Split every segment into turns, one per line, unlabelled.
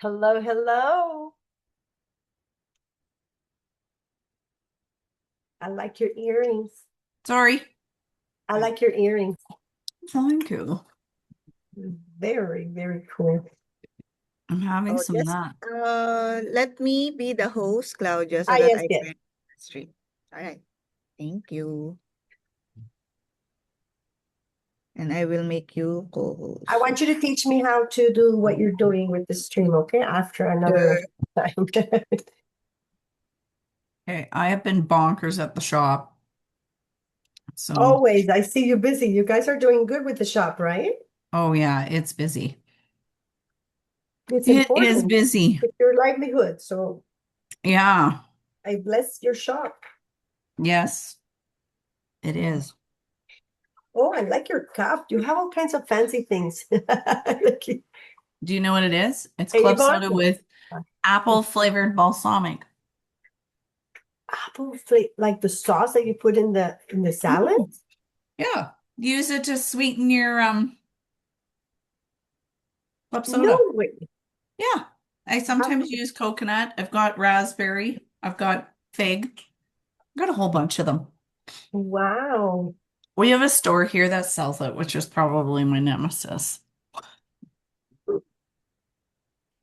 Hello, hello. I like your earrings.
Sorry.
I like your earrings.
Thank you.
Very, very cool.
I'm having
Oh,
some
just
nut.
let me be the host, Claudia, so
Ah,
that
yes,
I
yes.
can stream. All right. Thank you. And I will make you
I
co-host.
want you to teach me how to do what you're doing with the stream, okay? After another
Sure.
time.
Okay, I have been bonkers at the shop. So,
Always. I see you busy. You guys are doing good with the shop, right?
oh yeah, it's busy.
It's
It is
important.
busy.
It's your livelihood. So
Yeah.
I bless your shop.
Yes, it is.
Oh, I like your cup. You have all kinds of fancy things. Like
Do you know what it is? It's club
Avon.
soda with apple flavored balsamic.
Apple flavor, like the sauce that you put in the salad?
Mhm. Yeah. Use it to sweeten your club
No
soda.
way.
Yeah. I sometimes
Apple-
use coconut. I've got raspberry. I've got fig. I've got a whole bunch of them.
Wow.
We have a store here that sells it, which is probably my nemesis.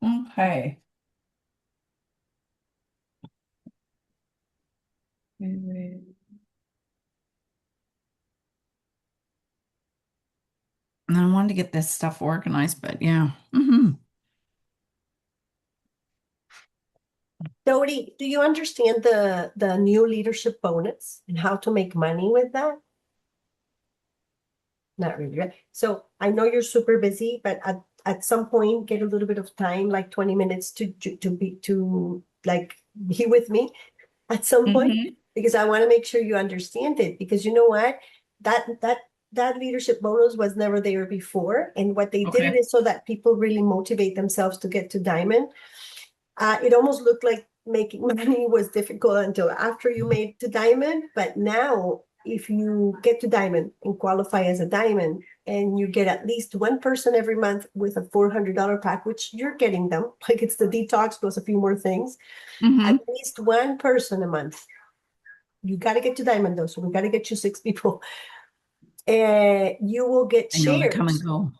Okay. And I wanted to get this stuff organized, but yeah.
Dodie, do you understand the new leadership bonus and how to make money with that? Not really, right? So I know you're super busy, but at some point get a little bit of time, like 20 minutes to like be with me at some point,
Hmm.
because I want to make sure you understand it. Because you know what? That that that leadership bonus was never there before. And what they did it
Okay.
is so that people really motivate themselves to get to diamond. It almost looked like making money was difficult until after you made to diamond. But now, if you get to diamond and qualify as a diamond, and you get at least one person every month with a $400 pack, which you're getting them, like it's the detox plus a few more things, at
Hmm.
least one person a month. You got to get to diamond though, so we got to get you six people. And you will get
I know they come and
shares.
go.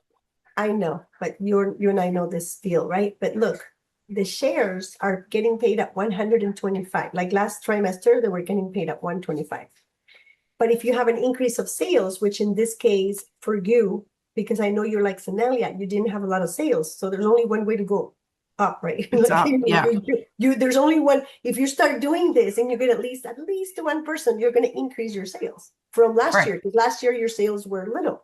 I know, but you and I know this deal, right? But look, the shares are getting paid at 125. Like last trimester, they were getting paid at 125. But if you have an increase of sales, which in this case for you, because I know you're like Sonelia, you didn't have a lot of sales. So there's only one way to go up, right?
It's
Like
up. Yeah.
there's only one. If you start doing this and you get at least one person, you're going to increase your sales from last
Right.
year. Because last year your sales were little.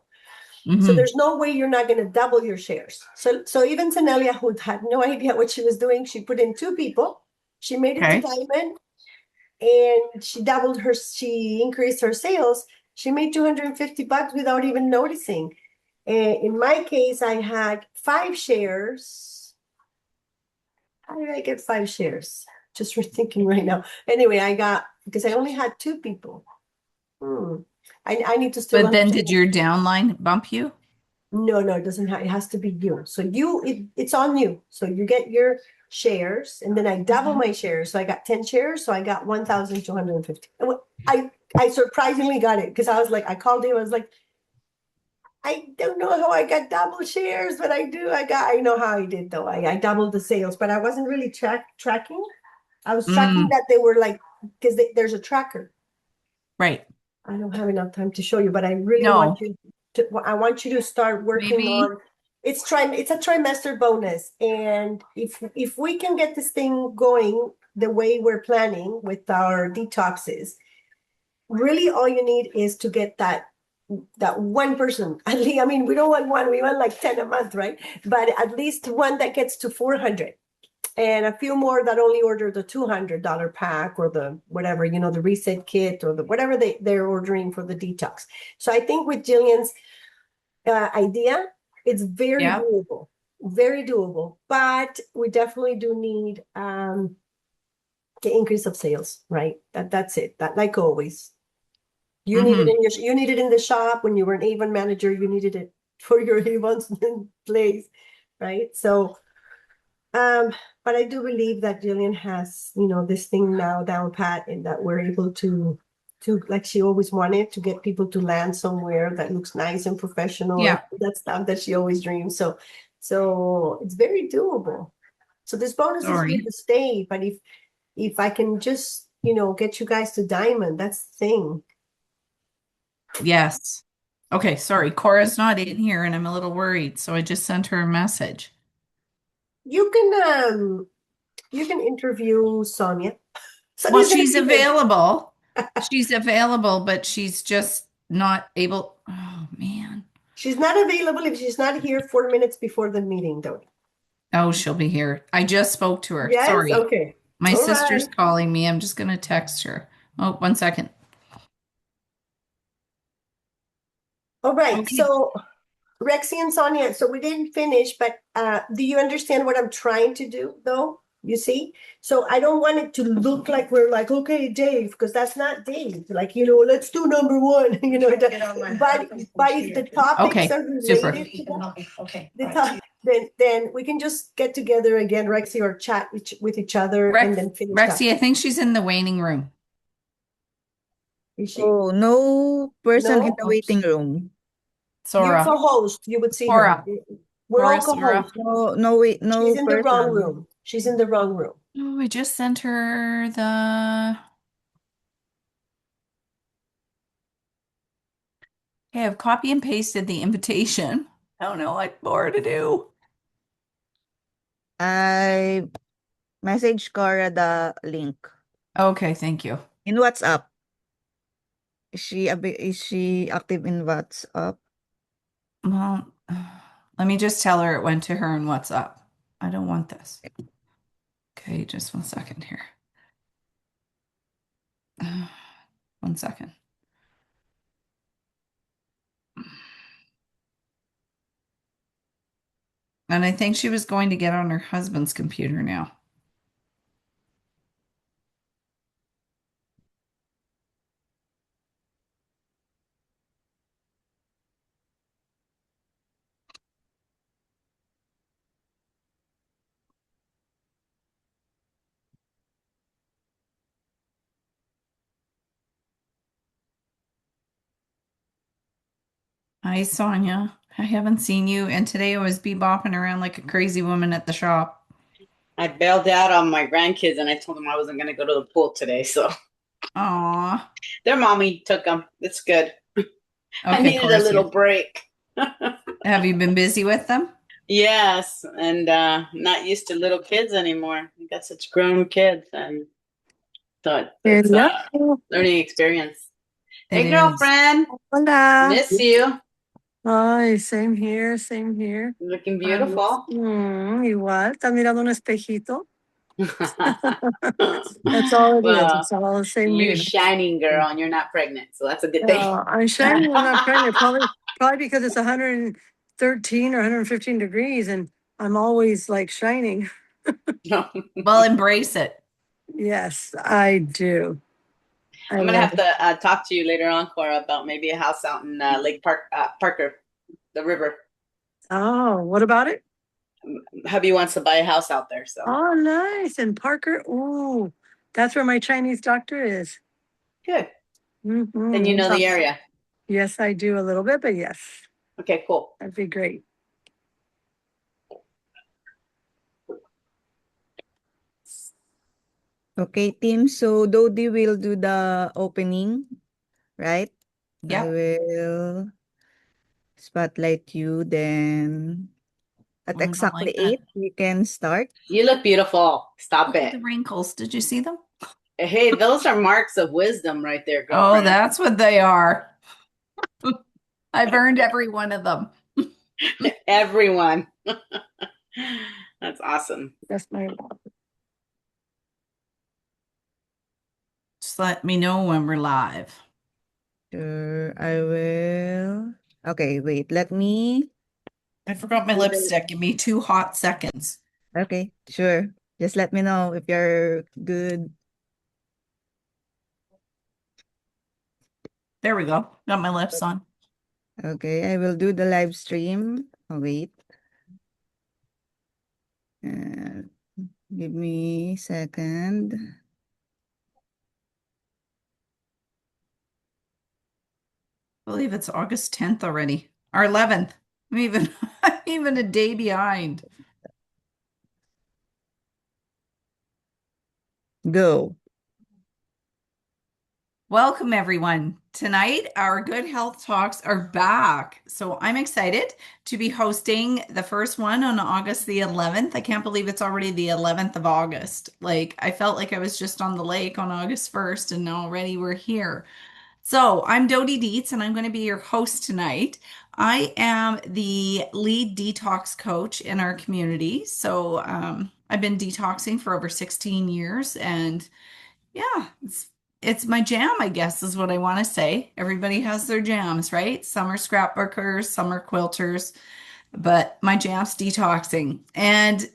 So
Hmm.
there's no way you're not going to double your shares. So even Senelia, who had no idea what she was doing, she put in two people. She made it to
Okay.
diamond, and she increased her sales. She made $250 without even noticing. In my case, I had five shares. How did I get five shares? Just rethinking right now. Anyway, I got because I only had two people. Hmm. I need to still
But then
understand.
did your downline bump you?
No, no, it doesn't have, it has to be you. So it's on you. So you get your shares and then I double
Mhm.
my shares. So I got 10 shares. So I got 1,250. I surprisingly got it because I was like, I called him. I was like, I don't know how I got double shares, but I know how I did though. I doubled the sales, but I wasn't really tracking. I was tracking
Mm,
that they were like, because there's a tracker.
right.
I don't have enough time to show you, but I really want
No,
you to, I want you to start working
maybe.
on it's a trimester bonus. And if we can get this thing going the way we're planning with our detoxes, really all you need is to get that one person. At least, I mean, we don't want one, we want like 10 a month, right? But at least one that gets to 400 and a few more that only order the $200 pack or the whatever, the reset kit or the whatever they're ordering for the detox. So I think with Jillian's idea, it's
Yeah.
very doable, but we definitely do need the increase of sales, right? That's it. That like always,
Hmm.
you need it in the shop when you were an Avon manager, you needed it for your Avon's place, right? So But I do believe that Jillian has, this thing now down pat and that we're able to like she always wanted to get people to land somewhere that looks nice and professional.
Yeah.
And that stuff that she always dreams. So it's very doable. So this bonus is here
Sorry.
to stay. But if I can just, get you guys to diamond, that's the thing.
Yes. Okay, sorry. Cora's not in here and I'm a little worried, so I just sent her a message.
You can interview Sonia.
Well,
Sonia's gonna
she's
be here.
available. She's available, but she's just not able. Oh, man.
She's not available if she's not here 4 minutes before the meeting, though.
Oh, she'll be here. I just spoke to her.
Yes?
Sorry.
Okay.
My
All
sister's
right.
calling me. I'm just going to text her. Oh, 1 second.
All right.
Okay.
So Rexy and Sonia, so we didn't finish, but do you understand what I'm trying to do, though? You see? So I don't want it to look like we're like, okay, Dave, because that's not Dave. Like, let's do number one. But if the topics
Okay,
are
super.
related to that,
Okay.
then we can just get together again, Rexy, or chat with each other and then finish up.
Rexy, I think she's in the waiting room.
Is she?
Oh, no person in
No?
the waiting room.
You're
Sora.
co-host. You would see
Cora.
her. We're
Cora,
all
Sora.
co-hosts.
No, no, wait,
She's
no
in the wrong
person.
room. She's in the wrong room.
Oh, I just sent her the. Okay, I've copy and pasted the invitation. I don't know what more to do.
I message Cora the link
Okay, thank you.
in WhatsApp. Is she active in WhatsApp?
Well, let me just tell her it went to her in WhatsApp. I don't want this. Okay, just 1 second here. 1 second. And I think she was going to get on her husband's computer now. Hi, Sonia. I haven't seen you, and today I was bebopping around like a crazy woman at the shop.
I bailed out on my grandkids and I told them I wasn't going to go to the pool today. So
Aw.
their mommy took them. It's good. I
Okay,
needed a
Cora's
little
here.
break.
Have you been busy with them?
Yes. And not used to little kids anymore. I got such grown kids and thought it's a
Hello.
learning experience.
It
Hey,
is.
girlfriend.
Hola.
Miss you.
Ay, same here, same here.
Looking beautiful.
Igual, ¿estás mirando un espejito? That's all it is.
Well,
It's all the same
you're
mirror.
shining, girl, and you're not pregnant. So that's a good thing.
I'm shining, I'm not pregnant. Probably because it's 113 or 115 degrees and I'm always like shining.
Well, embrace it.
Yes, I do.
I'm gonna have to talk to you later on, Cora, about maybe a house out in Lake Parker, the river.
Oh, what about it?
Hubby wants to buy a house out there, so
Oh, nice. And Parker, ooh, that's where my Chinese doctor is.
good.
Mhm.
Then you know the area.
Yes, I do a little bit, but yes,
Okay, cool.
that'd be great.
Okay, team. So Dodie will do the opening, right? I
Yep.
will spotlight you. Then at
I don't
exactly
like that.
8, we can start.
You look beautiful. Stop
Look at
it.
the wrinkles. Did you see them?
Hey, those are marks of wisdom right there,
Oh,
girlfriend.
that's what they are. I've earned every one of them.
Everyone. That's awesome.
That's my
Just let me know when we're live.
Sure, I will. Okay, wait. Let me.
I forgot my lipstick. Give me 2 hot seconds.
Okay, sure. Just let me know if you're good.
There we go. Got my lips on.
Okay, I will do the live stream. Oh, wait. Uh, give me a second.
I believe it's August 10th already, or 11th. I'm even a day behind.
Go.
Welcome, everyone. Tonight, our Good Health Talks are back. So I'm excited to be hosting the first one on August the 11th. I can't believe it's already the 11th of August. Like, I felt like I was just on the lake on August 1st, and already we're here. So I'm Dodie Deets, and I'm going to be your host tonight. I am the lead detox coach in our community. So I've been detoxing for over 16 years, and yeah, it's my jam, I guess, is what I want to say. Everybody has their jams, right? Some are scrapbookers, some are quilters, but my jam's detoxing and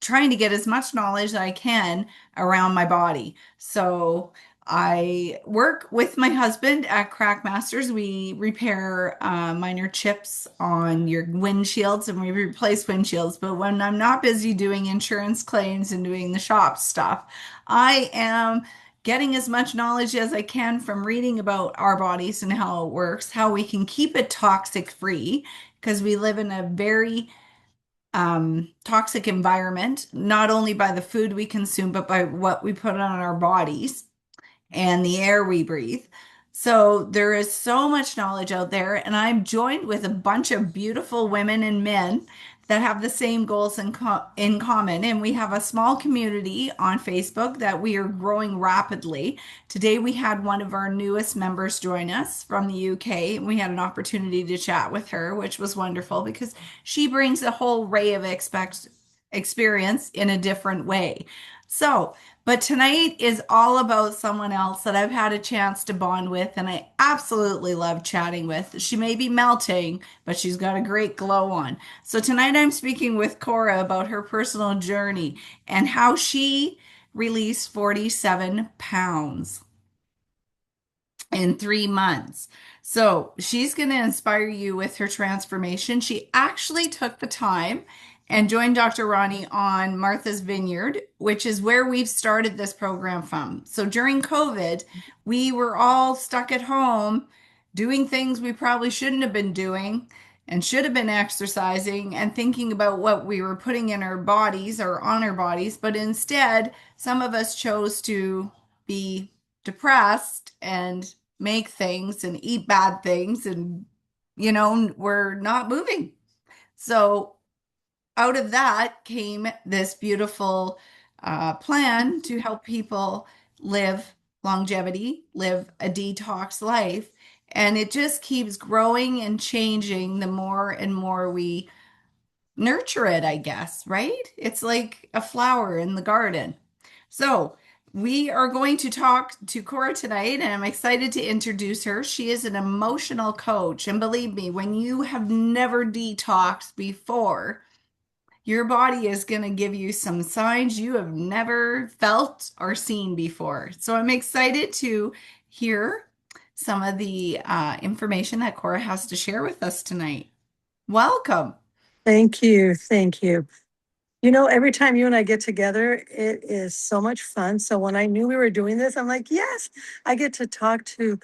trying to get as much knowledge as I can around my body. So I work with my husband at Crack Masters. We repair minor chips on your windshields and we replace windshields. But when I'm not busy doing insurance claims and doing the shop stuff, I am getting as much knowledge as I can from reading about our bodies and how it works, how we can keep it toxic free, because we live in a very toxic environment, not only by the food we consume, but by what we put on our bodies and the air we breathe. So there is so much knowledge out there, and I'm joined with a bunch of beautiful women and men that have the same goals in common. And we have a small community on Facebook that we are growing rapidly. Today, we had one of our newest members join us from the UK, and we had an opportunity to chat with her, which was wonderful because she brings a whole array of experience in a different way. So, but tonight is all about someone else that I've had a chance to bond with, and I absolutely love chatting with. She may be melting, but she's got a great glow on. So tonight I'm speaking with Cora about her personal journey and how she released 47 pounds in 3 months. So she's going to inspire you with her transformation. She actually took the time and joined Dr. Ronnie on Martha's Vineyard, which is where we've started this program from. So during COVID, we were all stuck at home doing things we probably shouldn't have been doing and should have been exercising and thinking about what we were putting in our bodies or on our bodies. But instead, some of us chose to be depressed and make things and eat bad things and we're not moving. So out of that came this beautiful plan to help people live longevity, live a detox life, and it just keeps growing and changing the more and more we nurture it, I guess, right? It's like a flower in the garden. So, we are going to talk to Cora tonight, and I'm excited to introduce her. She is an emotional coach. And believe me, when you have never detoxed before, your body is going to give you some signs you have never felt or seen before. So, I'm excited to hear some of the information that Cora has to share with us tonight. Welcome.
Thank you. Thank you. You know, every time you and I get together, it is so much fun. So when I knew we were doing this, I'm like, yes, I get to talk to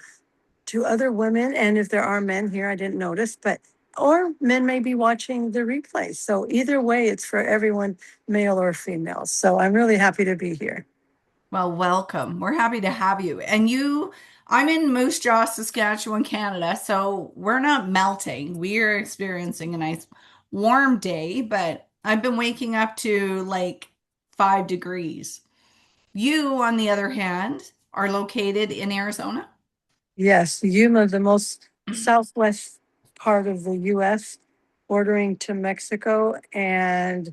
other women. And if there are men here, I didn't notice, but or men may be watching the replay. So either way, it's for everyone, male or female. So I'm really happy to be here.
Well, welcome. We're happy to have you. And I'm in Moose Jaw, Saskatchewan, Canada, so we're not melting. We are experiencing a nice warm day, but I've been waking up to like 5 degrees. You, on the other hand, are located in Arizona.
Yes, Yuma, the most southwest part of the US, bordering to Mexico. And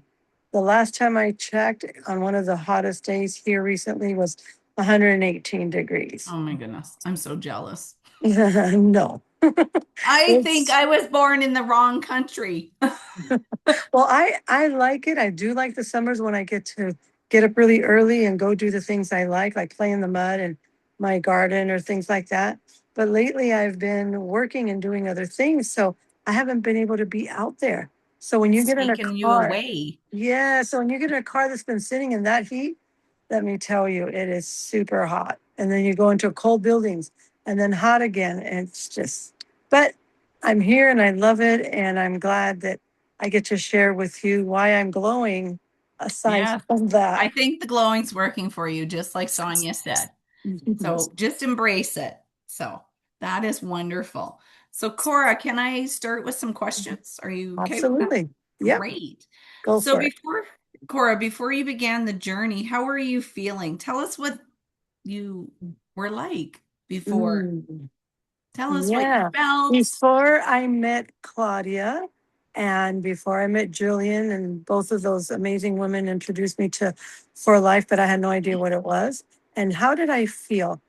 the last time I checked on one of the hottest days here recently was 118 degrees.
Oh my goodness. I'm so jealous.
No.
I think
It's,
I was born in the wrong country.
well, I like it. I do like the summers when I get to get up really early and go do the things I like play in the mud and my garden or things like that. But lately I've been working and doing other things, so I haven't been able to be out there. So when you get in a
taking you
car,
away.
yeah, so when you get in a car that's been sitting in that heat, let me tell you, it is super hot. And then you go into cold buildings and then hot again. And it's just, but I'm here and I love it. And I'm glad that I get to share with you why I'm glowing aside
Yeah.
from
I
that.
think the glowing's working for you, just like Sonia said. So just embrace it. So that is wonderful. So Cora, can I start with some questions? Are you okay with that?
Absolutely. Yep.
Great.
Go
So
for it.
Cora, before you began the journey, how were you feeling? Tell us what you were like before.
Mm.
Tell us what you
Yeah.
felt.
Before I met Claudia and before I met Julian, and both of those amazing women introduced me to For Life, but I had no idea what it was. And how did I feel?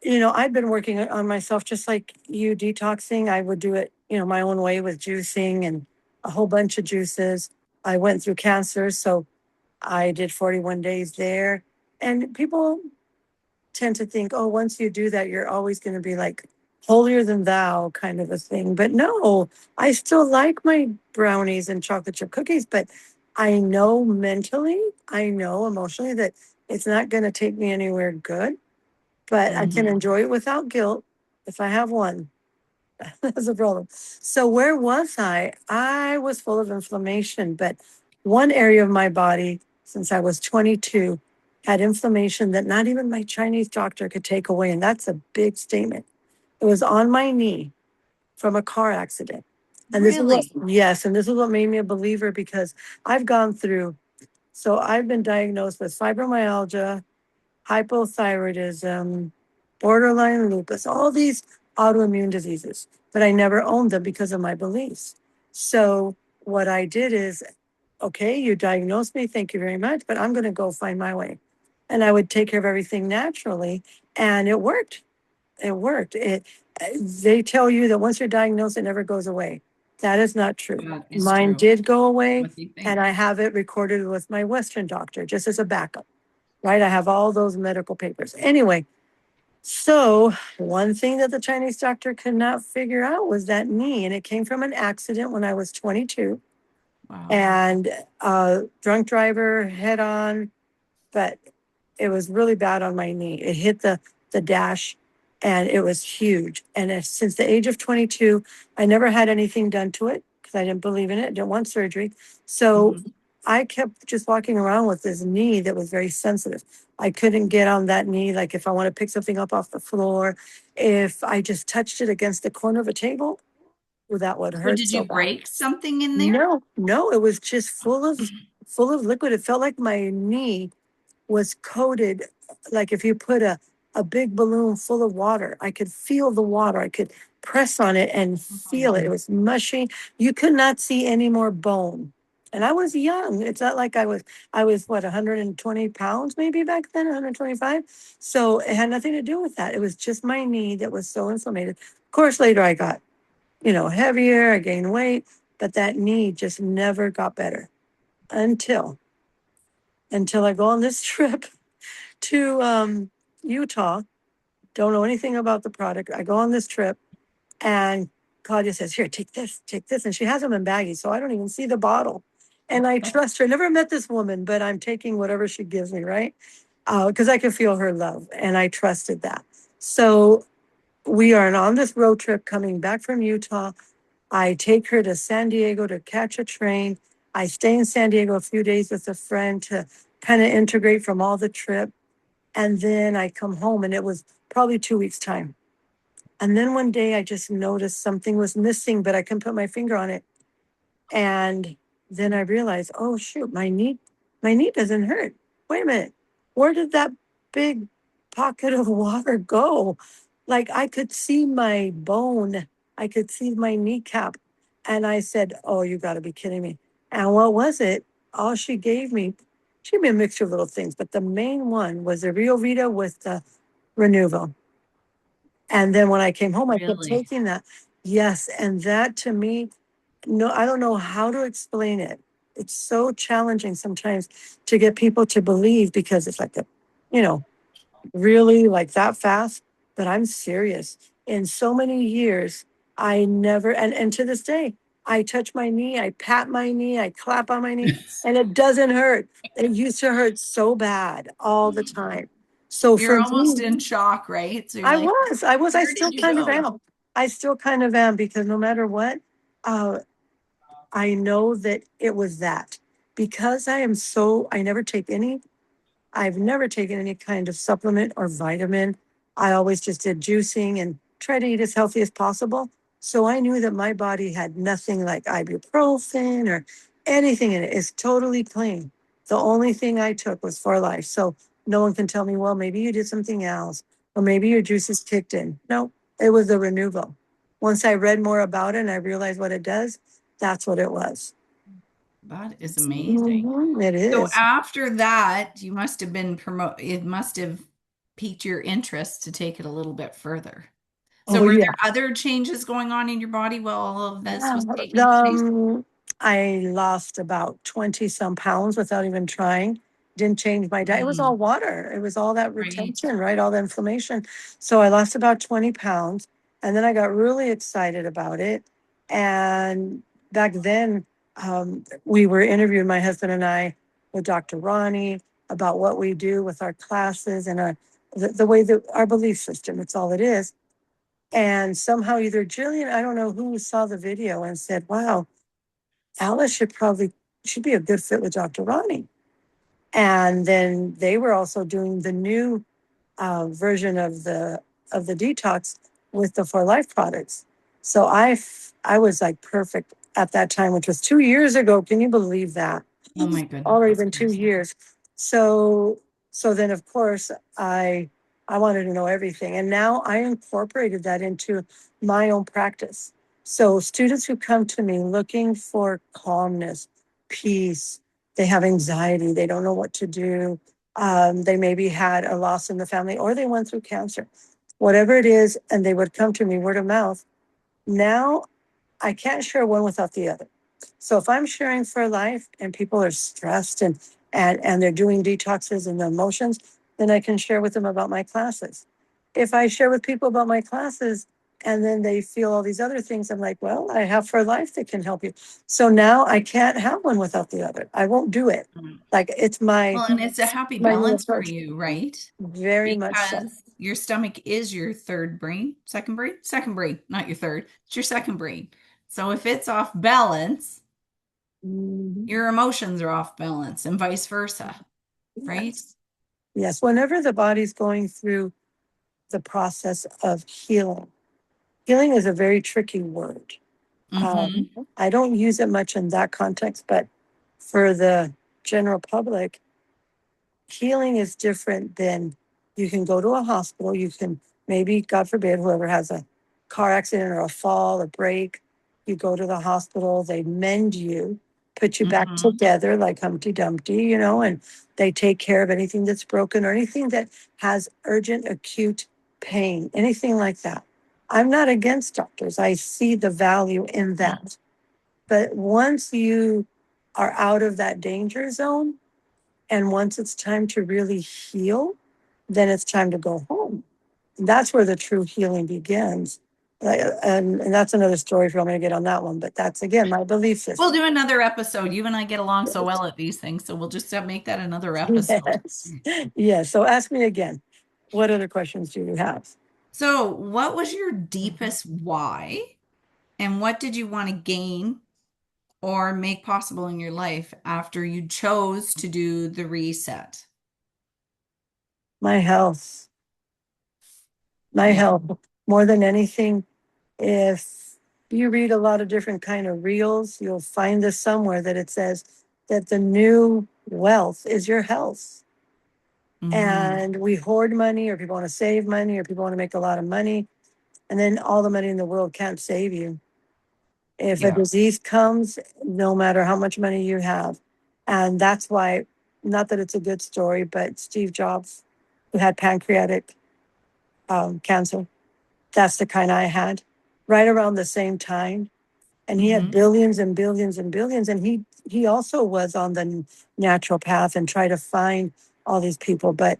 You know, I'd been working on myself just like you, detoxing. I would do it, my own way with juicing and a whole bunch of juices. I went through cancer, so I did 41 days there. And people tend to think, oh, once you do that, you're always going to be like holier than thou kind of a thing. But no, I still like my brownies and chocolate chip cookies, but I know mentally, I know emotionally that it's not going to take me anywhere good, but I can
Mhm.
enjoy it without guilt if I have one. That's a problem. So where was I? I was full of inflammation, but one area of my body since I was 22 had inflammation that not even my Chinese doctor could take away. And that's a big statement. It was on my knee from a car accident. And this is what,
Really?
yes, and this is what made me a believer because I've gone through, so I've been diagnosed with fibromyalgia, hypothyroidism, borderline lupus, all these autoimmune diseases, but I never owned them because of my beliefs. So what I did is, okay, you diagnosed me, thank you very much, but I'm going to go find my way. And I would take care of everything naturally, and it worked. It worked. They tell you that once you're diagnosed, it never goes away. That is not true.
That is
Mine
true.
did go away,
What do you think?
and I have it recorded with my Western doctor just as a backup, right? I have all those medical papers. Anyway, so one thing that the Chinese doctor could not figure out was that knee, and it came from an accident when I was 22,
Wow.
and drunk driver head on, but it was really bad on my knee. It hit the dash, and it was huge. And since the age of 22, I never had anything done to it because I didn't believe in it. Didn't want surgery. So
Mhm.
I kept just walking around with this knee that was very sensitive. I couldn't get on that knee. Like if I want to pick something up off the floor, if I just touched it against the corner of a table, well, that would
So
hurt
did
so
you
bad.
break something in there?
No, it was just full of liquid. It felt like my knee was coated, like if you put a big balloon full of water. I could feel the water. I could press on it and feel it. It was mushy. You could not see any more bone. And I was young. It's not like I was what, 120 pounds maybe back then, 125. So it had nothing to do with that. It was just my knee that was so inflamed. Of course, later I got, heavier, I gained weight, but that knee just never got better until I go on this trip to Utah. Don't know anything about the product. I go on this trip, and Claudia says, "Here, take this, take this," and she has them in baggies, so I don't even see the bottle. And I trust her. Never met this woman, but I'm taking whatever she gives me, right? Because I can feel her love, and I trusted that. So we are on this road trip coming back from Utah. I take her to San Diego to catch a train. I stay in San Diego a few days with a friend to kind of integrate from all the trip. And then I come home, and it was probably 2 weeks' time. And then one day I just noticed something was missing, but I couldn't put my finger on it. And then I realized, oh shoot, my knee doesn't hurt. Wait a minute. Where did that big pocket of water go? Like I could see my bone. I could see my kneecap. And I said, oh, you gotta be kidding me. And what was it? All she gave me, she gave me a mixture of little things, but the main one was the Rio Vita with the Renuvo. And then when I came home, I kept
Really?
taking that. Yes. And that to me, no, I don't know how to explain it. It's so challenging sometimes to get people to believe because it's like you know, really like that fast. But I'm serious. In so many years, I never, and to this day, I touch my knee, I pat my knee, I clap on my knee, and it doesn't hurt. It used to hurt so bad all the time. So
You're
for
almost
me,
in shock, right? So you're like,
I
where
still
did you
kind of
go?
am. I still kind of am because no matter what, uh, I know that it was that because I never take any I've never taken any kind of supplement or vitamin. I always just did juicing and try to eat as healthy as possible. So I knew that my body had nothing like ibuprofen or anything in it. It's totally clean. The only thing I took was for life. So no one can tell me, well, maybe you did something else or maybe your juices kicked in. No, it was the renewal. Once I read more about it and I realized what it does, that's what it was.
That is amazing.
It
So
is.
after that, you must have been it must have piqued your interest to take it a little bit further. So
Oh,
were
yeah.
there other changes going on in your body while all of this was
Yeah,
taking place?
I lost about 20 some pounds without even trying. Didn't change my diet. It was all water. It was all that
Right.
retention, right? All the inflammation. So I lost about 20 pounds. And then I got really excited about it. And back then, we were interviewing, my husband and I, with Dr. Ronnie about what we do with our classes and the way that our belief system, it's all it is. And somehow either Jillian, I don't know who saw the video and said, wow, Alice should be a good fit with Dr. Ronnie. And then they were also doing the new version of the detox with the For Life products. So I was like perfect at that time, which was 2 years ago. Can you believe that?
Oh my goodness.
Already
That's
been 2
crazy.
years. So then of course I wanted to know everything. And now I incorporated that into my own practice. So students who come to me looking for calmness, peace, they have anxiety, they don't know what to do. They maybe had a loss in the family or they went through cancer, whatever it is, and they would come to me word of mouth. Now I can't share one without the other. So if I'm sharing for life and people are stressed and they're doing detoxes and the emotions, then I can share with them about my classes. If I share with people about my classes and then they feel all these other things, I'm like, well, I have for life that can help you. So now I can't have one without the other. I won't do it. Like it's
Well, and it's a happy
my new
balance for
approach.
you, right?
Very much so.
Because your stomach is your third brain, second brain, not your third. It's your second brain. So if it's off balance,
Mhm.
your emotions are off balance and vice versa, right?
Yes. Yes. Whenever the body's going through the process of healing, healing is a very tricky word. I don't use it much in that context, but for the general public, healing is different than you can go to a hospital. You can maybe, God forbid, whoever has a car accident or a fall, a break, you go to the hospital, they mend you, put you back together like Humpty Dumpty, and they take care of anything that's broken or anything that has urgent, acute pain, anything like that. I'm not against doctors. I see the value in that. But once you are out of that danger zone, and once it's time to really heal, then it's time to go home. That's where the true healing begins. And that's another story if you want me to get on that one. But that's, again, my belief
We'll
system.
do another episode. You and I get along so well at these things, so we'll just make that another episode.
Yes. Yes. So ask me again. What other questions do you have?
So, what was your deepest why? And what did you want to gain or make possible in your life after you chose to do the reset?
My health. My
Yeah.
health. More than anything, if you read a lot of different kind of reels, you'll find this somewhere that it says that the new wealth is your health. And we hoard money, or people want to save money, or people want to make a lot of money. And then all the money in the world can't save you. If a
Yeah.
disease comes, no matter how much money you have. And that's why, not that it's a good story, but Steve Jobs, who had pancreatic cancer, that's the kind I had right around the same time. And he had billions and billions and billions. And he also was on the natural path and tried to find all these people. But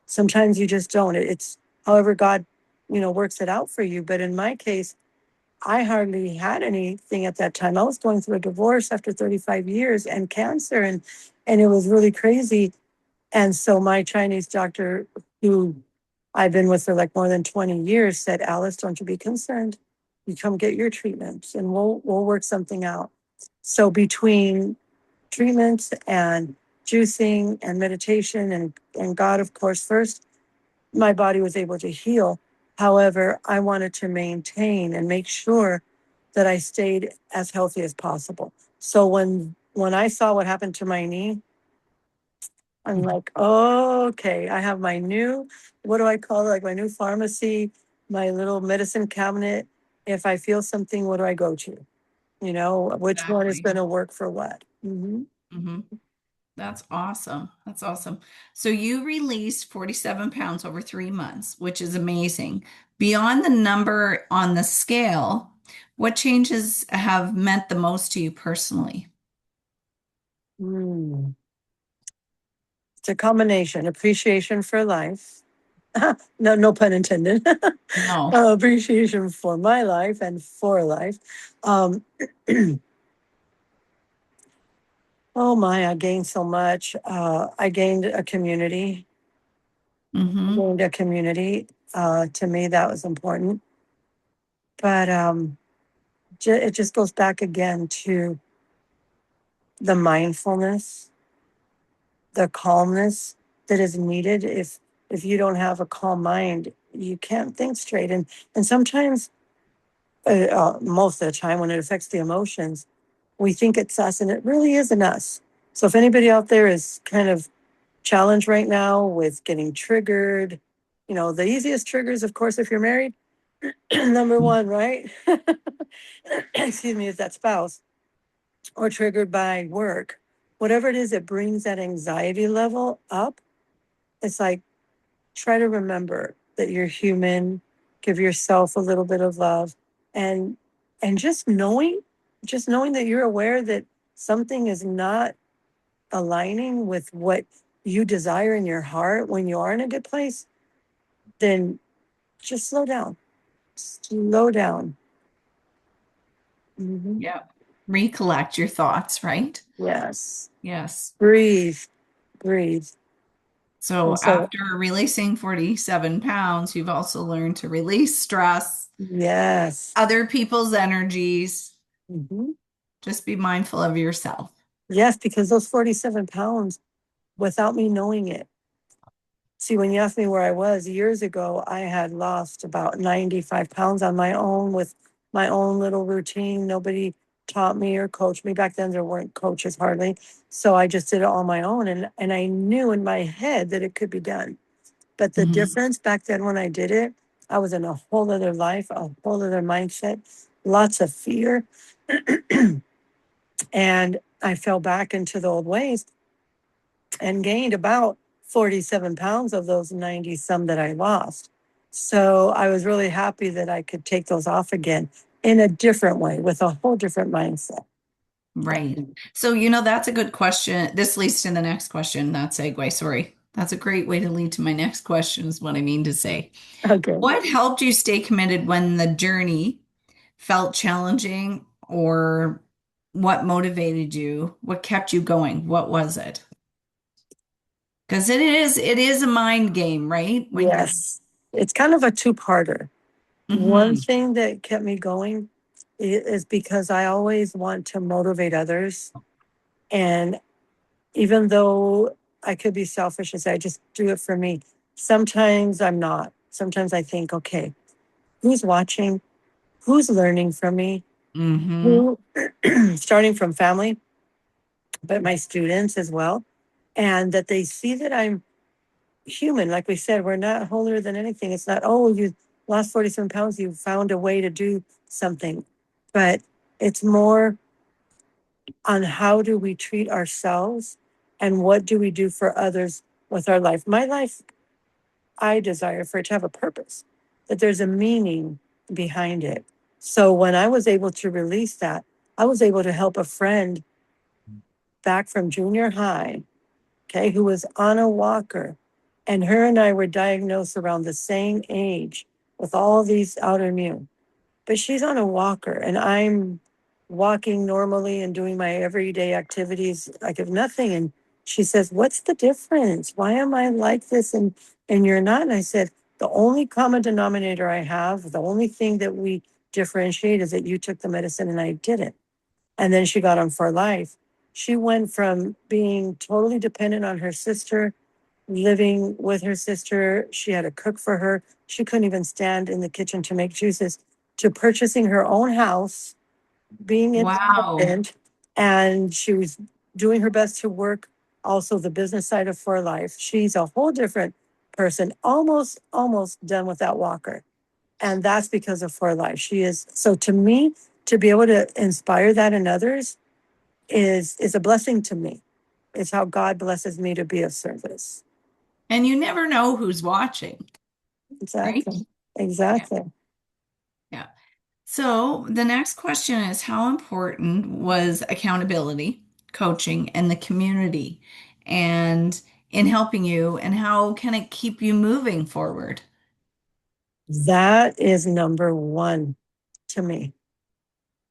sometimes you just don't. It's however God, works it out for you. But in my case, I hardly had anything at that time. I was going through a divorce after 35 years and cancer, and it was really crazy. And so my Chinese doctor, who I've been with for like more than 20 years, said, Alice, don't you be concerned. You come get your treatments and we'll work something out. So between treatments and juicing and meditation and God, of course, first, my body was able to heal. However, I wanted to maintain and make sure that I stayed as healthy as possible. So when I saw what happened to my knee, I'm like, oh, okay, I have my new, what do I call it? Like my new pharmacy, my little medicine cabinet. If I feel something, what do I go to? You know, which one is
Exactly.
going to work for what? Mm-hmm.
Mm-hmm. That's awesome. That's awesome. So you released 47 pounds over 3 months, which is amazing. Beyond the number on the scale, what changes have meant the most to you personally?
Mm. It's a combination appreciation for life. No pun intended.
No.
Appreciation for my life and for life. Um, oh my, I gained so much. I gained a community.
Mm-hmm.
Gained a community. To me, that was important. But it just goes back again to the mindfulness, the calmness that is needed. If you don't have a calm mind, you can't think straight. And sometimes, most of the time, when it affects the emotions, we think it's us, and it really isn't us. So if anybody out there is kind of challenged right now with getting triggered, you know, the easiest triggers, of course, if you're married, number one, right? Excuse me, is that spouse, or triggered by work, whatever it is that brings that anxiety level up. It's like, try to remember that you're human, give yourself a little bit of love, and just knowing that you're aware that something is not aligning with what you desire in your heart when you are in a good place, then just slow down. Slow down. Mhm.
Yeah. Recollect your thoughts, right?
Yes.
Yes.
Breathe. Breathe.
So
And so,
after releasing 47 pounds, you've also learned to release stress,
yes.
other people's energies.
Mhm.
Just be mindful of yourself.
Yes, because those 47 pounds, without me knowing it. See, when you asked me where I was years ago, I had lost about 95 pounds on my own with my own little routine. Nobody taught me or coached me. Back then, there weren't coaches hardly. So I just did it on my own. And I knew in my head that it could be done. But the
Mhm.
difference back then when I did it, I was in a whole other life, a whole other mindset, lots of fear. And I fell back into the old ways and gained about 47 pounds of those 90 some that I lost. So I was really happy that I could take those off again in a different way with a whole different mindset.
Right. So, that's a good question. This leads to the next question, not segue. Sorry. That's a great way to lead to my next question, is what I mean to say.
Okay.
What helped you stay committed when the journey felt challenging, or what motivated you? What kept you going? What was it? Because it is a mind game, right? When you're
Yes. It's kind of a two-parter. One
Mhm.
thing that kept me going is because I always want to motivate others. And even though I could be selfish and say, I just do it for me, sometimes I'm not. Sometimes I think, okay, who's watching? Who's learning from me?
Mhm.
Who, starting from family, but my students as well. And that they see that I'm human. Like we said, we're not holier than anything. It's not, oh, you lost 47 pounds, you found a way to do something. But it's more on how do we treat ourselves and what do we do for others with our life. My life, I desire for it to have a purpose, that there's a meaning behind it. So when I was able to release that, I was able to help a friend back from junior high, okay, who was on a walker. And her and I were diagnosed around the same age with all these autoimmune. but she's on a walker and I'm walking normally and doing my everyday activities like if nothing. And she says, "What's the difference? Why am I like this and you're not?" And I said, "The only common denominator I have, the only thing that we differentiate is that you took the medicine and I didn't." And then she got on for life. She went from being totally dependent on her sister, living with her sister. She had to cook for her. She couldn't even stand in the kitchen to make juices, to purchasing her own house, being
Wow.
independent. And she was doing her best to work also the business side of For Life. She's a whole different person, almost done with that walker. And that's because of For Life. She is, so to me, to be able to inspire that in others is a blessing to me. It's how God blesses me to be of service.
And you never know who's watching, right?
Exactly. Exactly.
Yeah. So the next question is, how important was accountability, coaching, and the community and in helping you, and how can it keep you moving forward?
That is number one to me.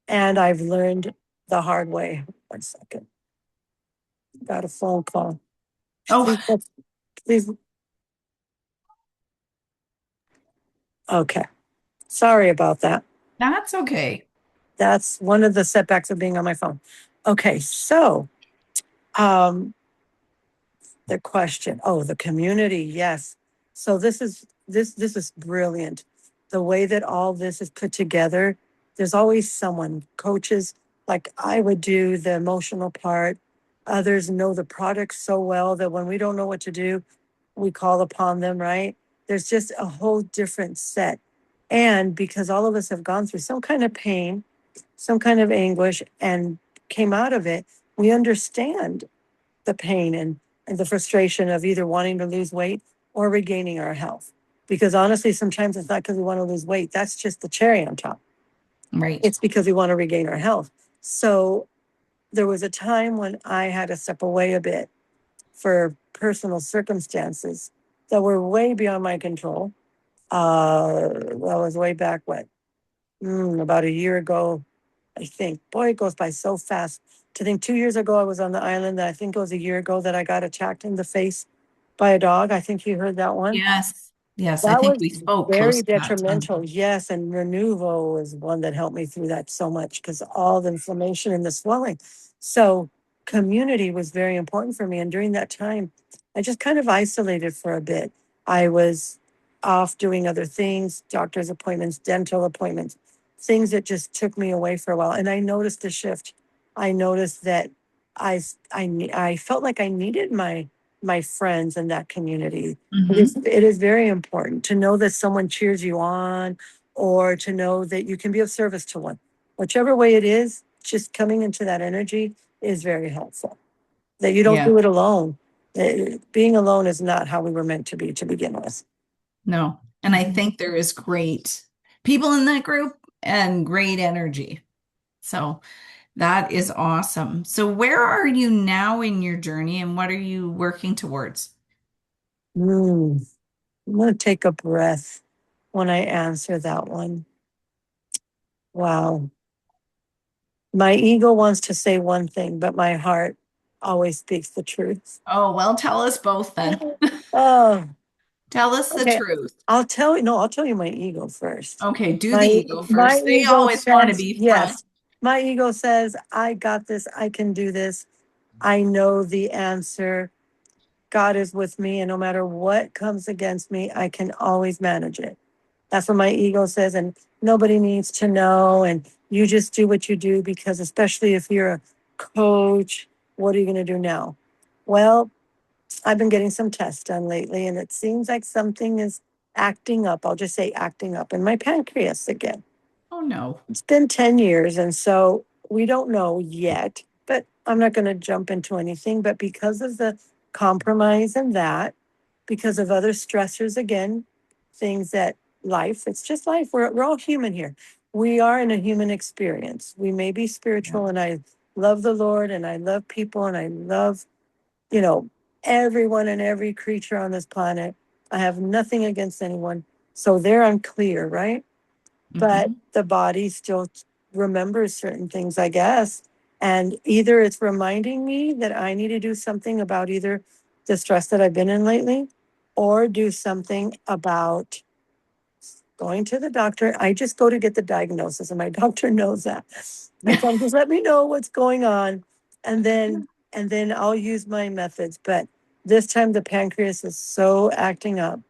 And I've learned the hard way. 1 second. Got a phone call.
Oh,
Please. Okay. Sorry about that.
that's okay.
That's one of the setbacks of being on my phone. Okay. So, um, the question, oh, the community, yes. So this is brilliant. The way that all this is put together, there's always someone, coaches, like I would do the emotional part. Others know the product so well that when we don't know what to do, we call upon them, right? There's just a whole different set. And because all of us have gone through some kind of pain, some kind of anguish, and came out of it, we understand the pain and the frustration of either wanting to lose weight or regaining our health. Because honestly, sometimes it's not because we want to lose weight. That's just the cherry on top.
Right.
It's because we want to regain our health. So there was a time when I had to step away a bit for personal circumstances that were way beyond my control. That was way back about a year ago, I think. Boy, it goes by so fast. To think 2 years ago I was on the island. I think it was a year ago that I got attacked in the face by a dog. I think you heard that one.
Yes. Yes. I
That
think
was
we spoke close
very
to that time.
detrimental. Yes, and Renuvo was one that helped me through that so much because all the inflammation and the swelling. So community was very important for me. And during that time, I just kind of isolated for a bit. I was off doing other things, doctor's appointments, dental appointments, things that just took me away for a while. And I noticed the shift. I noticed that I felt like I needed my friends in that community.
Mhm.
It is very important to know that someone cheers you on or to know that you can be of service to one. Whichever way it is, just coming into that energy is very helpful. That you don't
Yeah.
do it alone. Being alone is not how we were meant to be to begin with.
No. And I think there is great people in that group and great energy. So that is awesome. So where are you now in your journey and what are you working towards?
I'm going to take a breath when I answer that one. Wow. My ego wants to say one thing, but my heart always speaks the truth.
Oh, well, tell us both then.
Oh,
Tell us the
okay.
truth.
I'll tell you. No, I'll tell you my ego first.
Okay, do the
My
ego
my
first. They
ego
always want to
says
be front.
yes. My ego says I got this. I can do this. I know the answer. God is with me, and no matter what comes against me, I can always manage it. That's what my ego says, and nobody needs to know. And you just do what you do because, especially if you're a coach, what are you going to do now? Well, I've been getting some tests done lately, and it seems like something is acting up. I'll just say acting up in my pancreas again.
Oh, no.
It's been 10 years, and so we don't know yet, but I'm not going to jump into anything. But because of the compromise and that, because of other stressors, again, things that life, it's just life. We're all human here. We are in a human experience. We may be spiritual, and I love the Lord, and I love people, and I love, you know, everyone and every creature on this planet. I have nothing against anyone. So there I'm clear, right? but
Mhm.
the body still remembers certain things, I guess. And either it's reminding me that I need to do something about either the stress that I've been in lately or do something about going to the doctor. I just go to get the diagnosis, and my doctor knows that. I tell him, just let me know what's going on, and then I'll use my methods. But this time the pancreas is so acting up,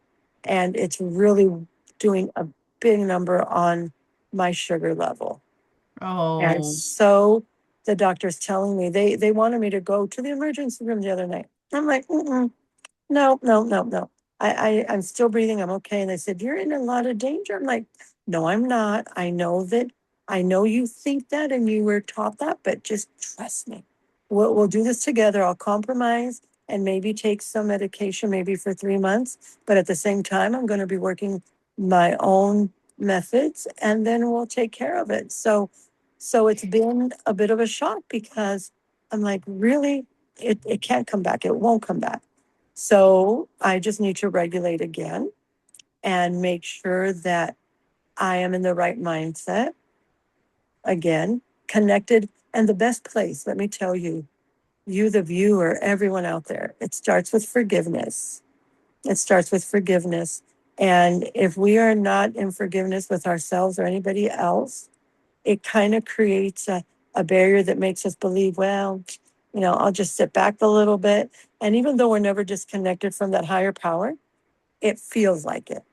and it's really doing a big number on my sugar level. And
Oh,
so the doctor's telling me they wanted me to go to the emergency room the other night. I'm like, mm-mm, no, no, no, no. I'm still breathing. I'm okay. And they said, you're in a lot of danger. I'm like, no, I'm not. I know you think that and you were taught that, but just trust me. We'll do this together. I'll compromise and maybe take some medication, maybe for 3 months. But at the same time, I'm going to be working my own methods, and then we'll take care of it. So it's been a bit of a shock because I'm like, really? It can't come back. It won't come back. So I just need to regulate again and make sure that I am in the right mindset again, connected. And the best place, let me tell you, the viewer, everyone out there, it starts with forgiveness. It starts with forgiveness. And if we are not in forgiveness with ourselves or anybody else, it kind of creates a barrier that makes us believe, well, I'll just sit back a little bit. And even though we're never disconnected from that higher power, it feels like it.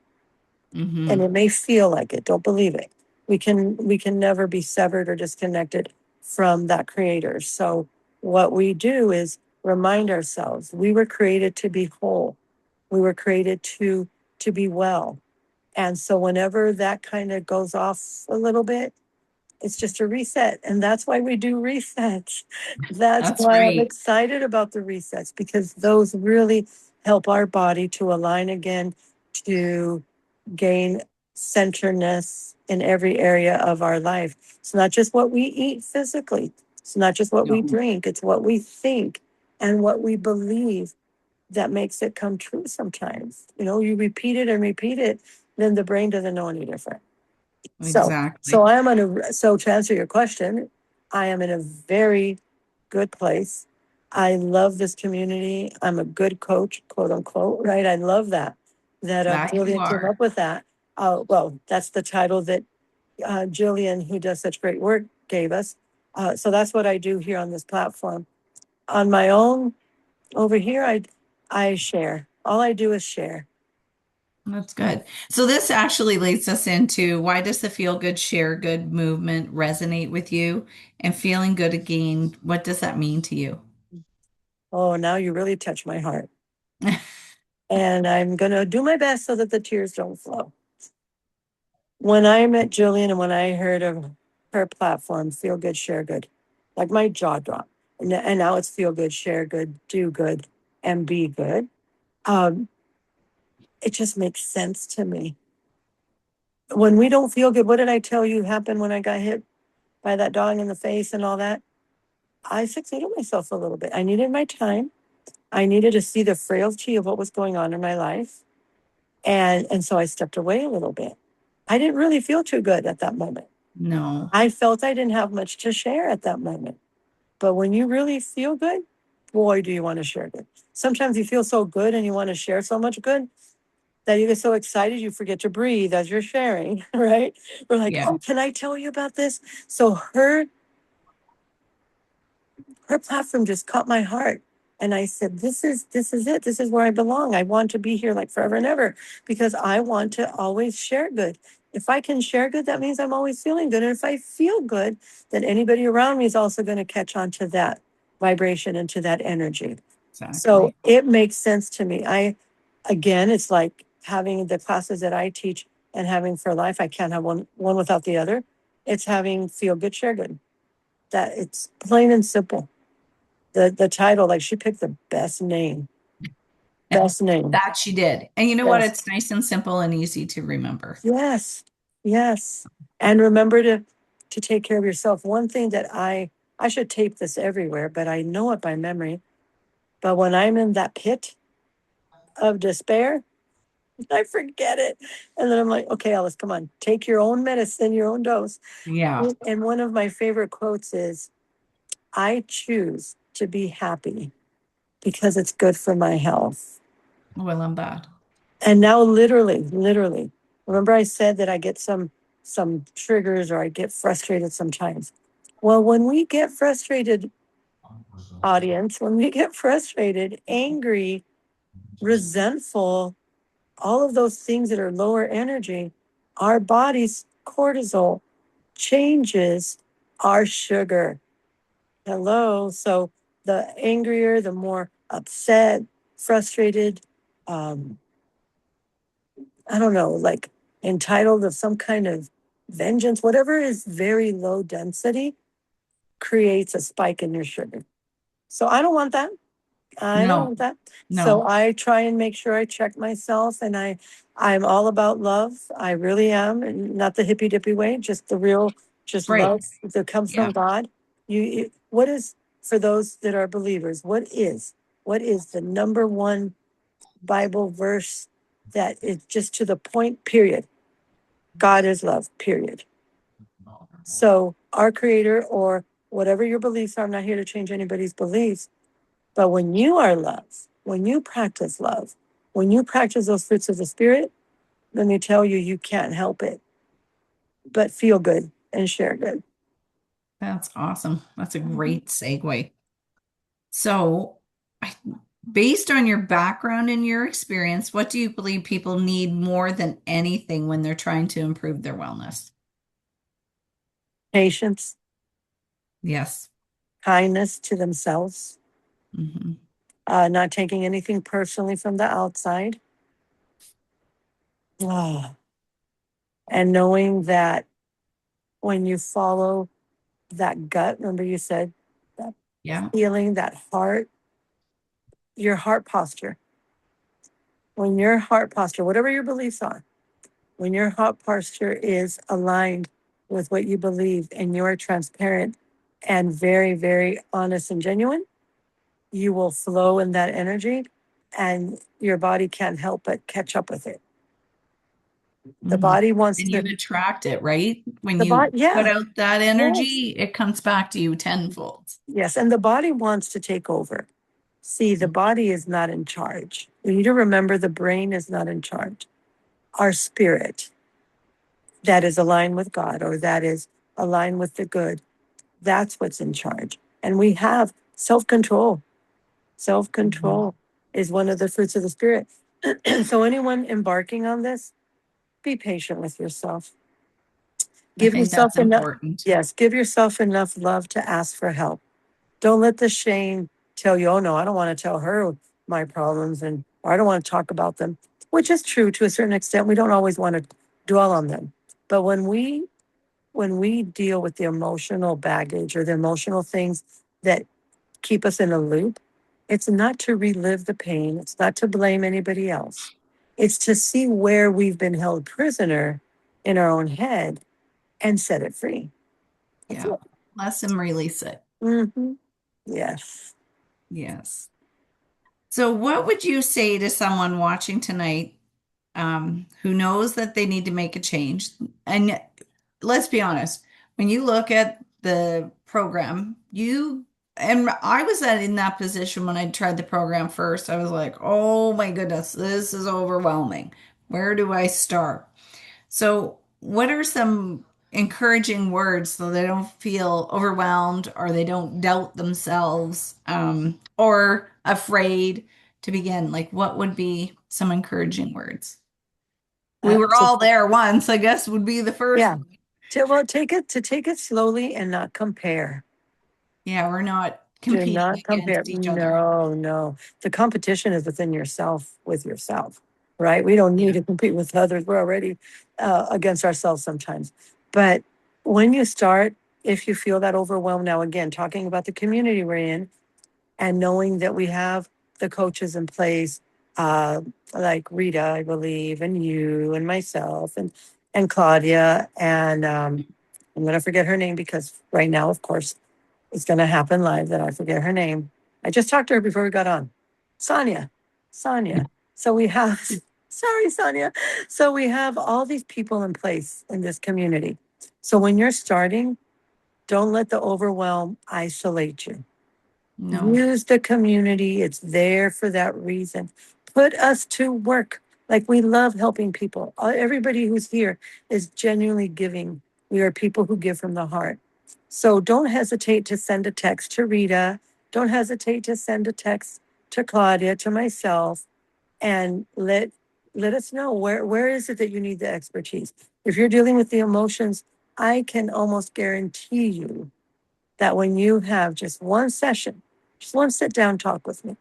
And
mhm.
it may feel like it. Don't believe it. We can never be severed or disconnected from that creator. So what we do is remind ourselves we were created to be whole. We were created to be well. And so whenever that kind of goes off a little bit, it's just a reset. And that's why we do resets. That's
That's
why I'm
right.
excited about the resets, because those really help our body to align again, to gain centeredness in every area of our life. It's not just what we eat physically, it's not just what we
No,
drink, it's what we think and what we believe that makes it come true sometimes. You repeat it and repeat it, then the brain doesn't know any different. So,
exactly.
so I am so to answer your question, I am in a very good place. I love this community. I'm a good coach, quote unquote, right? I love that
That you
Jillian came
are.
up with that. Well, that's the title that Jillian, who does such great work, gave us. So that's what I do here on this platform. On my own over here, I share. All I do is share.
That's good. So this actually leads us into why does the feel good, share good movement resonate with you? And feeling good again, what does that mean to you?
Oh, now you really touch my heart. And I'm going to do my best so that the tears don't flow. When I met Jillian and when I heard of her platform, Feel Good, Share Good, like my jaw dropped. And now it's Feel Good, Share Good, Do Good, and Be Good. Um, it just makes sense to me. When we don't feel good, what did I tell you happened when I got hit by that dog in the face and all that? I succeeded myself a little bit. I needed my time. I needed to see the frailty of what was going on in my life. And so I stepped away a little bit. I didn't really feel too good at that moment.
No.
I felt I didn't have much to share at that moment. But when you really feel good, boy, do you want to share good. Sometimes you feel so good and you want to share so much good that you get so excited you forget to breathe as you're sharing, right? We're like,
Yeah.
oh, can I tell you about this? So her platform just caught my heart. And I said, this is it. This is where I belong. I want to be here like forever and ever because I want to always share good. If I can share good, that means I'm always feeling good. And if I feel good, then anybody around me is also going to catch on to that vibration and to that energy. So
Exactly.
it makes sense to me. Again, it's like having the classes that I teach and having for life. I can't have one without the other. It's having feel good, share good. That it's plain and simple. The title, like she picked the best name. Best name.
That she did. And you know what?
Yes.
It's nice and simple and easy to remember.
Yes. Yes. And remember to take care of yourself. One thing that I should tape this everywhere, but I know it by memory. But when I'm in that pit of despair, I forget it. And then I'm like, okay, Alice, come on, take your own medicine, your own dose.
Yeah.
And one of my favorite quotes is, I choose to be happy because it's good for my health.
Oh, I love that.
And now literally, remember I said that I get some triggers or I get frustrated sometimes. Well, when we get frustrated, audience, when we get frustrated, angry, resentful, all of those things that are lower energy, our body's cortisol changes our sugar. Hello. So the angrier, the more upset, frustrated, um, I don't know, like entitled of some kind of vengeance, whatever is very low density creates a spike in your sugar. So I don't want that. I don't
No,
want that. So
no.
I try and make sure I check myself, and I'm all about love. I really am, and not the hippy dippy way, just the real, just
Right.
love that comes
Yeah.
from God. What is, for those that are believers, what is the number one Bible verse that is just to the point, period? God is love, period. So our creator, or whatever your beliefs are, I'm not here to change anybody's beliefs, but when you are love, when you practice those fruits of the spirit, let me tell you, you can't help it but feel good and share good.
That's awesome. That's a great segue. So, I, based on your background and your experience, what do you believe people need more than anything when they're trying to improve their wellness?
Patience,
Yes.
kindness to themselves,
Hmm.
not taking anything personally from the outside. Ah, and knowing that when you follow that gut, remember you said that
Yeah.
feeling, that heart, your heart posture, when your heart posture, whatever your beliefs are, when your heart posture is aligned with what you believe and you're transparent and very, very honest and genuine, you will flow in that energy and your body can't help but catch up with it. The
Mhm.
body wants
And you
to,
attract it, right? When
the
you
body,
put
yeah,
out that
yes,
energy, it comes back to you tenfold.
yes. And the body wants to take over. See, the body is not in charge. We need to remember the brain is not in charge. Our spirit that is aligned with God, or that is aligned with the good, that's what's in charge. And we have self control. Self control is one of the fruits of the spirit. So, anyone embarking on this, be patient with yourself.
I
Give
think that's
yourself enough,
important.
yes, give yourself enough love to ask for help. Don't let the shame tell you, oh no, I don't want to tell her my problems, and or I don't want to talk about them, which is true to a certain extent. We don't always want to dwell on them. But when we deal with the emotional baggage or the emotional things that keep us in a loop, it's not to relive the pain, it's not to blame anybody else. It's to see where we've been held prisoner in our own head and set it free. That's
Yeah.
it.
Let them release it.
Mm-hmm. Yes.
Yes. So, what would you say to someone watching tonight who knows that they need to make a change? And let's be honest, when you look at the program, and I was in that position when I tried the program first. I was like, oh my goodness, this is overwhelming. Where do I start? So, what are some encouraging words so they don't feel overwhelmed or they don't doubt themselves or afraid to begin? Like, what would be some encouraging words? We were
So,
all there once, I guess, would be the first
yeah.
one.
Well, take it slowly and not compare.
Yeah, we're not
Do
competing
not compare.
against each other.
No, no. The competition is within yourself, with yourself, right? We don't need
Yeah.
to compete with others. We're already against ourselves sometimes. But when you start, if you feel that overwhelmed, now again, talking about the community we're in and knowing that we have the coaches in place, uh, like Rita, I believe, and you and myself and Claudia, and I'm going to forget her name because right now, of course, it's going to happen live that I forget her name. I just talked to her before we got on. Sonia. Sonia. So we have Sorry, Sonia. So we have all these people in place in this community. So when you're starting, don't let the overwhelm isolate you.
No.
Use the community. It's there for that reason. Put us to work. Like we love helping people. Everybody who's here is genuinely giving. We are people who give from the heart. So don't hesitate to send a text to Rita. Don't hesitate to send a text to Claudia, to myself, and let us know where is it that you need the expertise. If you're dealing with the emotions, I can almost guarantee you that when you have just one session, just one sit down talk with me,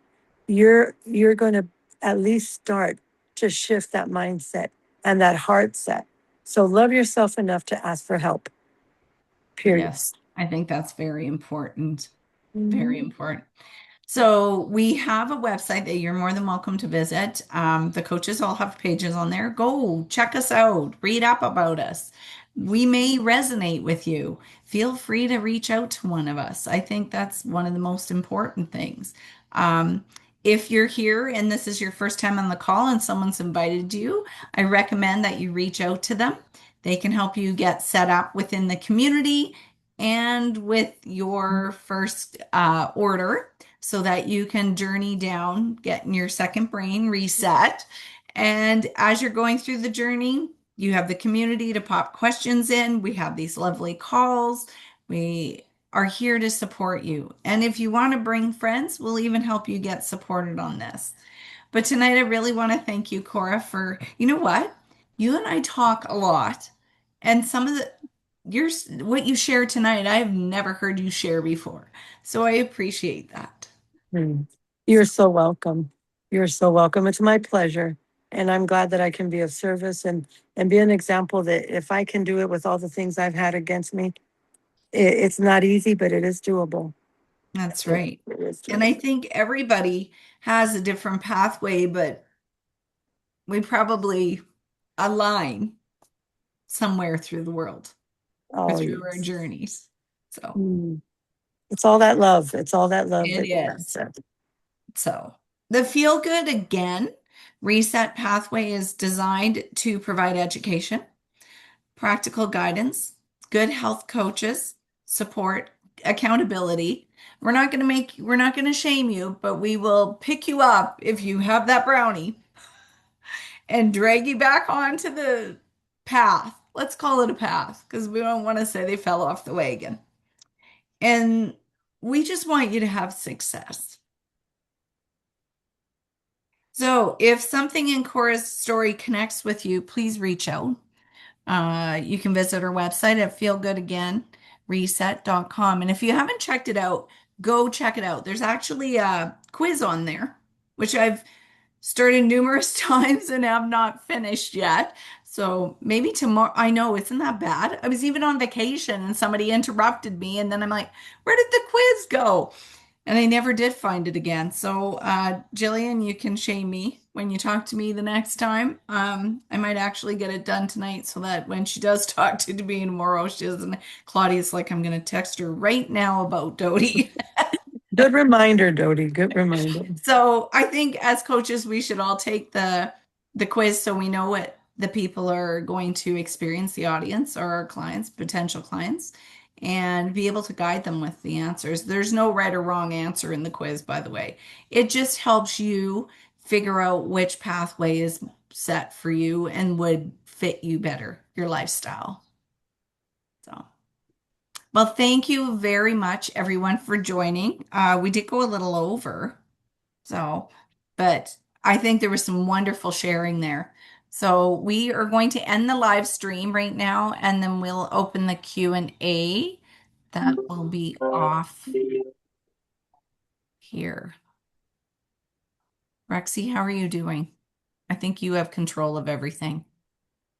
you're going to at least start to shift that mindset and that heart set. So love yourself enough to ask for help. Period.
Yes, I think that's very important. Very important. So we have a website that you're more than welcome to visit. The coaches all have pages on there. Go check us out, read up about us. We may resonate with you. Feel free to reach out to one of us. I think that's one of the most important things. If you're here and this is your first time on the call and someone's invited you, I recommend that you reach out to them. They can help you get set up within the community and with your first order so that you can journey down, getting your second brain reset. And as you're going through the journey, you have the community to pop questions in. We have these lovely calls. We are here to support you. And if you want to bring friends, we'll even help you get supported on this. But tonight, I really want to thank you, Cora, for, you know what? You and I talk a lot. And some of what you shared tonight, I have never heard you share before. So I appreciate that.
You're so welcome. You're so welcome. It's my pleasure. And I'm glad that I can be of service and be an example that if I can do it with all the things I've had against me, it's not easy, but it is doable.
That's right.
It is
And I
doable.
think everybody has a different pathway, but we probably align somewhere through the world or
Oh,
through our
yes.
journeys. So
Mm. It's all that love. It's all that love
it
that you
is.
said.
So the Feel Good Again Reset Pathway is designed to provide education, practical guidance, good health coaches, support, accountability. We're not going to shame you, but we will pick you up if you have that brownie and drag you back onto the path. Let's call it a path because we don't want to say they fell off the wagon. And we just want you to have success. So if something in Cora's story connects with you, please reach out. You can visit our website at feelgoodagainreset.com. And if you haven't checked it out, go check it out. There's actually a quiz on there, which I've started numerous times and have not finished yet. So maybe tomorrow, I know, isn't that bad? I was even on vacation and somebody interrupted me. And then I'm like, where did the quiz go? And I never did find it again. So, Jillian, you can shame me when you talk to me the next time. I might actually get it done tonight so that when she does talk to me tomorrow, she doesn't. Claudia's like, I'm going to text her right now about Dodie.
Good reminder, Dodie. Good reminder.
So I think as coaches, we should all take the quiz so we know what the people are going to experience, the audience or our clients, potential clients, and be able to guide them with the answers. There's no right or wrong answer in the quiz, by the way. It just helps you figure out which pathway is set for you and would fit you better, your lifestyle. So, well, thank you very much, everyone, for joining. We did go a little over. So, but I think there was some wonderful sharing there. So we are going to end the live stream right now, and then we'll open the Q&A. That will be off here. Rexy, how are you doing? I think you have control of everything.